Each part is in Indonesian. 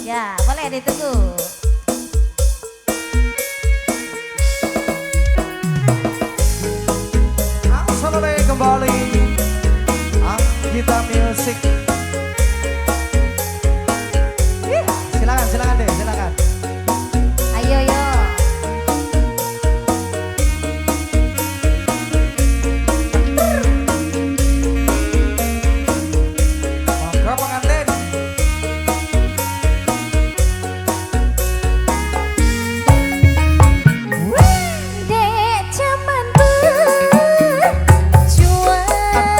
Ya, boleh ditunggu. Assalamualaikum kembali. Kita Music. Silakan, silakan deh, silakan. Ayo yo. Monggo pengantin. Dek jaman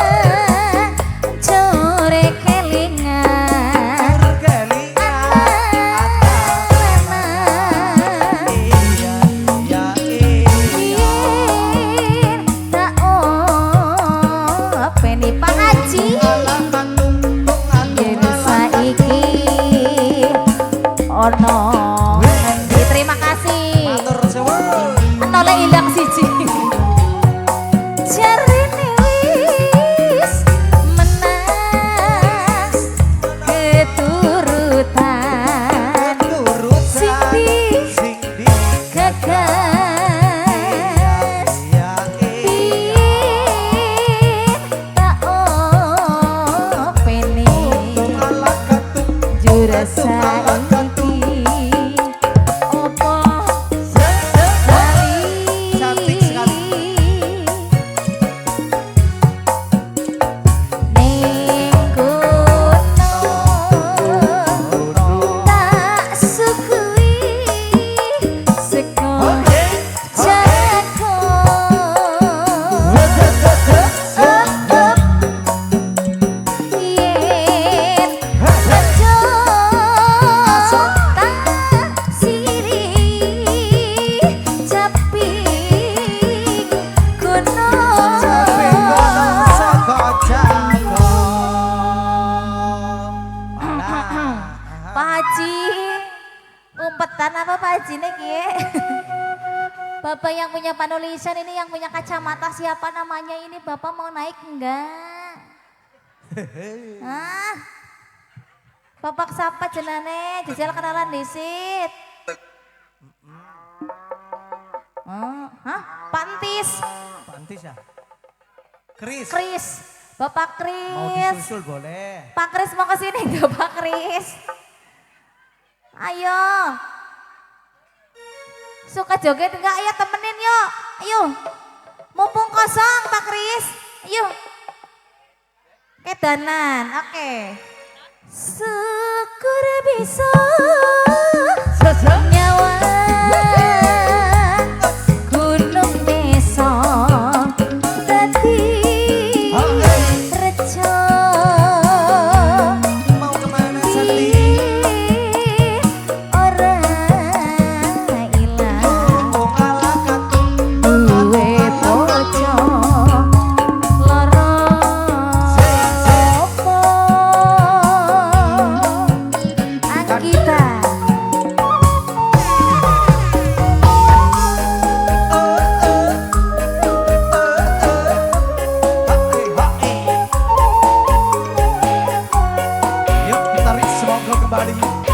berjuang core kelingan tak openi Pak Haji yen saiki ono terima kasih Matur suwun. nolak ilang siji jarine wis menas keturutan sing di gagas biyen tak openi jurus saiki opo Cantik sekali. ning kono tak sukui seko jago yen rejo tak siri caping kono Pak Haji, umpetan apa Pak Haji nih kie? Bapak yang punya penulisan ini, yang punya kacamata siapa namanya ini? Bapak mau naik enggak? Hah? Bapak siapa jenane? Jajal kenalan disit. Hah? Pantis. Pantis ya. Kris. Kris. Bapak Mau Kris. disusul boleh. Pak Kris mau ke sini enggak Pak Kris? Ayo. Suka joget enggak? Ayo temenin yuk. Ayo. Mumpung kosong Pak Kris. Ayo. Kedanan. Oke. Syukur bisa nyawa gunung mesong dadi rejo Mau kemana Santi? ora ilang Wong ala katung. duwe bojo lara opo Anggita Yuk kita reach semoga kembali.